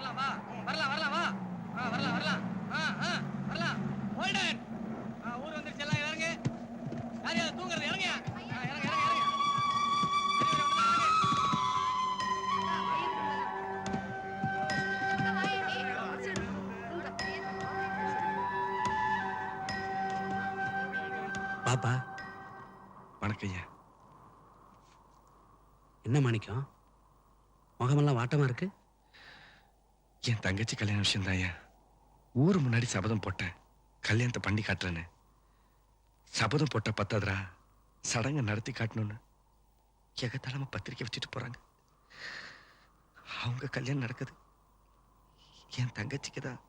வரலாம் வா. வரலாம் வரலாம் வா. வரலாம் வரலாம். வரலாம். ஹோல்டன். ஊர் வந்துருச்சு எல்லாம் இறங்கு. யார் யார் தூங்குறது இறங்குயா. இறங்கு இறங்கு இறங்கு. பாப்பா வணக்கம் ஐயா. என்ன மாணிக்கம், முகமெல்லாம் வாட்டமா இருக்கு? என் தங்கச்சி கல்யாண விஷயம் தான் ஐயா. ஊரு முன்னாடி சபதம் போட்டேன், கல்யாணத்தை பண்ணி காட்டுறேன்னு. சபதம் போட்ட பத்தாதரா சடங்கை நடத்தி காட்டணும்னு எகத்தலமா பத்திரிக்கை வச்சுட்டு போறாங்க. அவங்க கல்யாணம் நடக்குது. என் தங்கச்சிக்கு தான்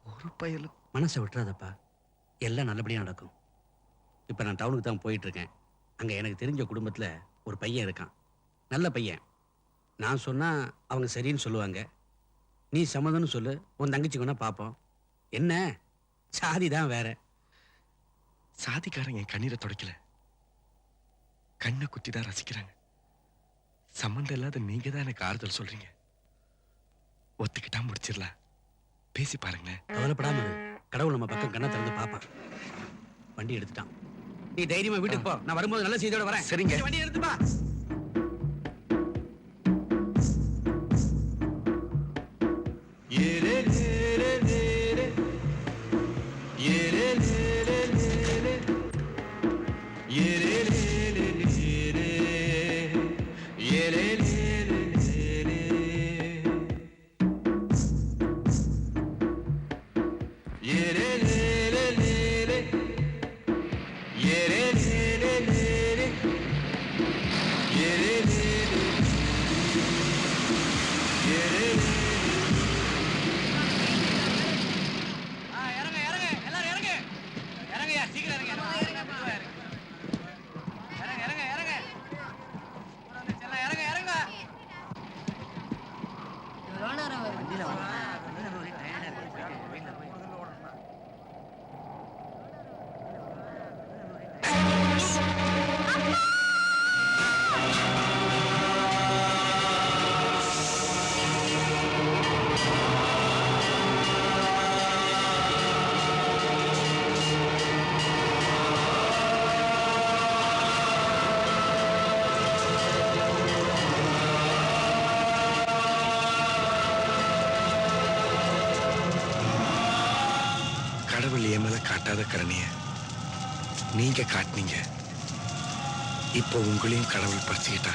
ஒரு பயலும். மனசை விட்டுறாதப்பா, எல்லாம் நல்லபடியா நடக்கும். இப்ப நான் டவுனுக்கு தான் போயிட்டு இருக்கேன். அங்க எனக்கு தெரிஞ்ச குடும்பத்துல ஒரு பையன் இருக்கான், நல்ல பையன். நான் சொன்னா அவங்க சரின்னு சொல்லுவாங்க. நீ சம்மதம்னு சொல்லு, உன் தங்கச்சிக்கு வேணா பார்ப்போம். என்ன சாதி தான் வேற. சாதிக்காரங்க என் கண்ணீரை துடைக்கல, கண்ணை குத்தி தான் ரசிக்கிறாங்க. சம்மந்தம் இல்லாத நீங்க தான் எனக்கு ஆறுதல் சொல்றீங்க. ஒத்துக்கிட்டா முடிச்சிடலாம், பேசி பாருங்களேன். கவலைப்படாம இரு, கடவுள் நம்ம பக்கம் கண்ணை திறந்து பாப்பான். வண்டி எடுத்துட்டான், நீ தைரியமா வீட்டுக்கு போ. நான் வரும்போது நல்ல செய்தியோட வரேன். சரிங்க. வண்டி எடுத்துப்பா. இறங்க இறங்க எல்லாரும் இறங்க. இறங்கயா சீக்கிரம் இறங்க. இறங்க இறங்க இறங்க. ஊர் வந்துருச்சு எல்லாம் இறங்க இறங்க. கடவுள் என் மேல காட்டாத கருணைய நீங்க காட்டினீங்க. இப்போ உங்களையும் கடவுள் பறிச்சுக்கிட்டா